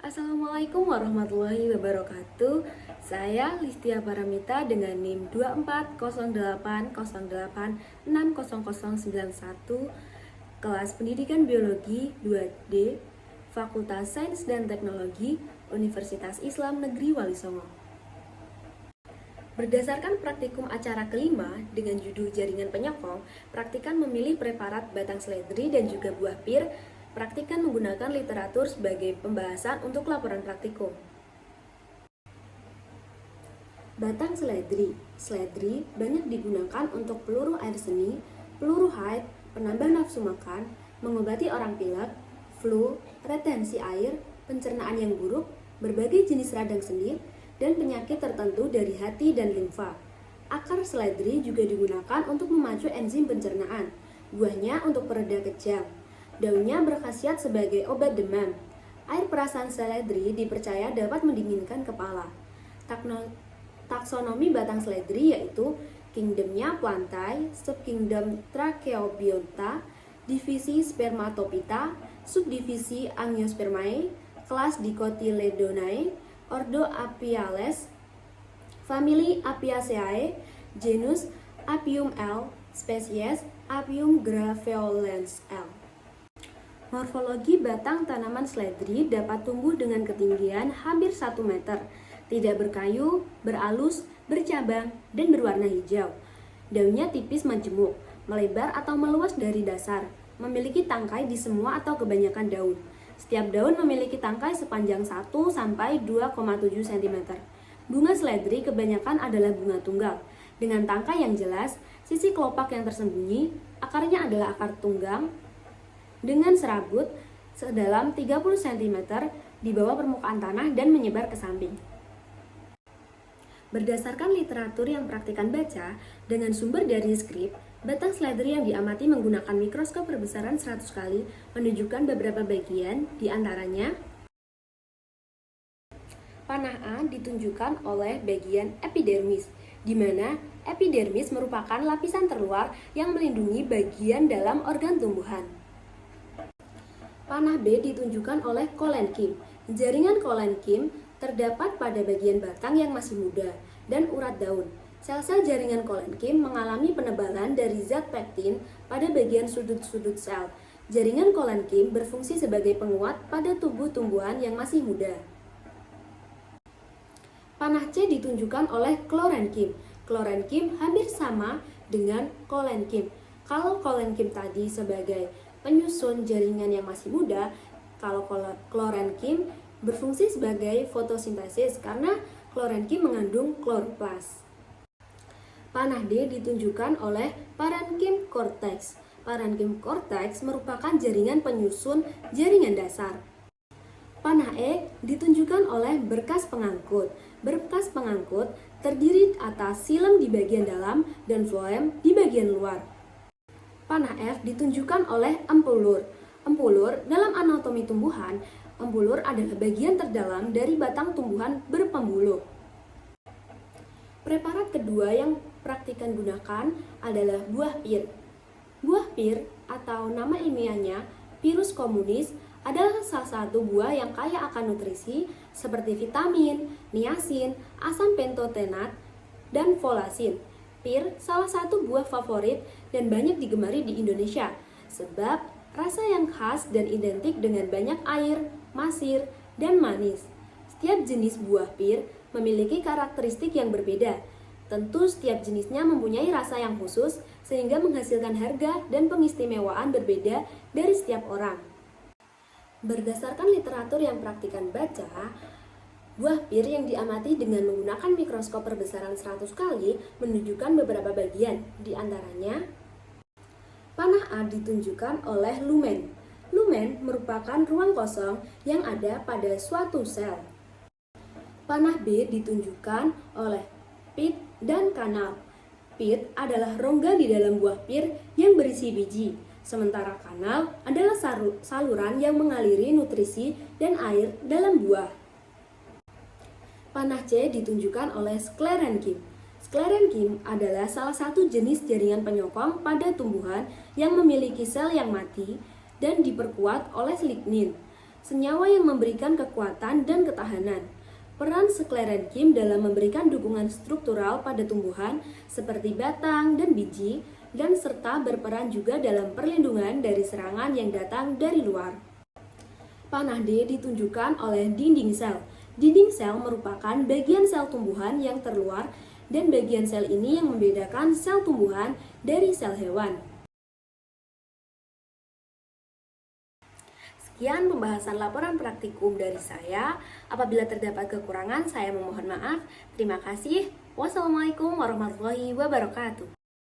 Assalamualaikum warahmatullahi wabarakatuh. Saya Listia Paramita dengan NIM 240808600091, kelas Pendidikan Biologi 2D, Fakultas Sains dan Teknologi, Universitas Islam Negeri Wali Songo. Berdasarkan praktikum acara kelima dengan judul Jaringan Penyokong, praktikan memilih preparat batang seledri dan juga buah pir. Praktikan menggunakan literatur sebagai pembahasan untuk laporan praktikum. Batang seledri. Seledri banyak digunakan untuk peluru air seni, peluru haid, penambah nafsu makan, mengobati orang pilek, flu, retensi air, pencernaan yang buruk, berbagai jenis radang sendi, dan penyakit tertentu dari hati dan limfa. Akar seledri juga digunakan untuk memacu enzim pencernaan. Buahnya untuk pereda kejang. Daunnya berkhasiat sebagai obat demam. Air perasan seledri dipercaya dapat mendinginkan kepala. Taksonomi batang seledri yaitu kingdomnya Plantae, subkingdom Tracheobionta, divisi Spermatophyta, subdivisi Angiospermae, kelas Dicotyledonae, ordo Apiales, famili Apiaceae, genus Apium L, spesies Apium graveolens L. Morfologi batang tanaman seledri dapat tumbuh dengan ketinggian hampir 1 meter, tidak berkayu, beralus, bercabang, dan berwarna hijau. Daunnya tipis majemuk, melebar atau meluas dari dasar, memiliki tangkai di semua atau kebanyakan daun. Setiap daun memiliki tangkai sepanjang 1-2,7 cm. Bunga seledri kebanyakan adalah bunga tunggal, dengan tangkai yang jelas, sisi kelopak yang tersembunyi, akarnya adalah akar tunggang, dengan serabut sedalam 30 cm di bawah permukaan tanah dan menyebar ke samping. Berdasarkan literatur yang praktikan baca, dengan sumber dari skrip, batang seledri yang diamati menggunakan mikroskop perbesaran 100 kali menunjukkan beberapa bagian, di antaranya panah A ditunjukkan oleh bagian epidermis, di mana epidermis merupakan lapisan terluar yang melindungi bagian dalam organ tumbuhan. Panah B ditunjukkan oleh kolenkim. Jaringan kolenkim terdapat pada bagian batang yang masih muda dan urat daun. Sel-sel jaringan kolenkim mengalami penebalan dari zat pektin pada bagian sudut-sudut sel. Jaringan kolenkim berfungsi sebagai penguat pada tubuh tumbuhan yang masih muda. Panah C ditunjukkan oleh klorenkim. Klorenkim hampir sama dengan kolenkim. Kalau kolenkim tadi sebagai penyusun jaringan yang masih muda, kalau klorenkim berfungsi sebagai fotosintesis karena klorenkim mengandung kloroplas. Panah D ditunjukkan oleh parenkim cortex. Parenkim cortex merupakan jaringan penyusun jaringan dasar. Panah E ditunjukkan oleh berkas pengangkut. Berkas pengangkut terdiri atas silem di bagian dalam dan floem di bagian luar. Panah F ditunjukkan oleh empulur. Empulur dalam anatomi tumbuhan, empulur adalah bagian terdalam dari batang tumbuhan berpembuluh. Preparat kedua yang praktikan gunakan adalah buah pir. Buah pir atau nama ilmiahnya Pyrus communis adalah salah satu buah yang kaya akan nutrisi seperti vitamin, niacin, asam pentotenat, dan folasin. Pir salah satu buah favorit dan banyak digemari di Indonesia sebab rasa yang khas dan identik dengan banyak air, masir, dan manis. Setiap jenis buah pir memiliki karakteristik yang berbeda. Tentu setiap jenisnya mempunyai rasa yang khusus sehingga menghasilkan harga dan pengistimewaan berbeda dari setiap orang. Berdasarkan literatur yang praktikan baca, buah pir yang diamati dengan menggunakan mikroskop perbesaran 100 kali menunjukkan beberapa bagian, di antaranya panah A ditunjukkan oleh lumen. Lumen merupakan ruang kosong yang ada pada suatu sel. Panah B ditunjukkan oleh pit dan kanal. Pit adalah rongga di dalam buah pir yang berisi biji, sementara kanal adalah saluran yang mengaliri nutrisi dan air dalam buah. Panah C ditunjukkan oleh sklerenkim. Sklerenkim adalah salah satu jenis jaringan penyokong pada tumbuhan yang memiliki sel yang mati dan diperkuat oleh lignin. senyawa yang memberikan kekuatan dan ketahanan. Peran sklerenchyme dalam memberikan dukungan struktural pada tumbuhan seperti batang dan biji, dan serta berperan juga dalam perlindungan dari serangan yang datang dari luar. Panah D ditunjukkan oleh dinding sel. Dinding sel merupakan bagian sel tumbuhan yang terluar, dan bagian sel ini yang membedakan sel tumbuhan dari sel hewan. Sekian pembahasan laporan praktikum dari saya. Apabila terdapat kekurangan, saya memohon maaf. Terima kasih. Wassalamualaikum warahmatullahi wabarakatuh.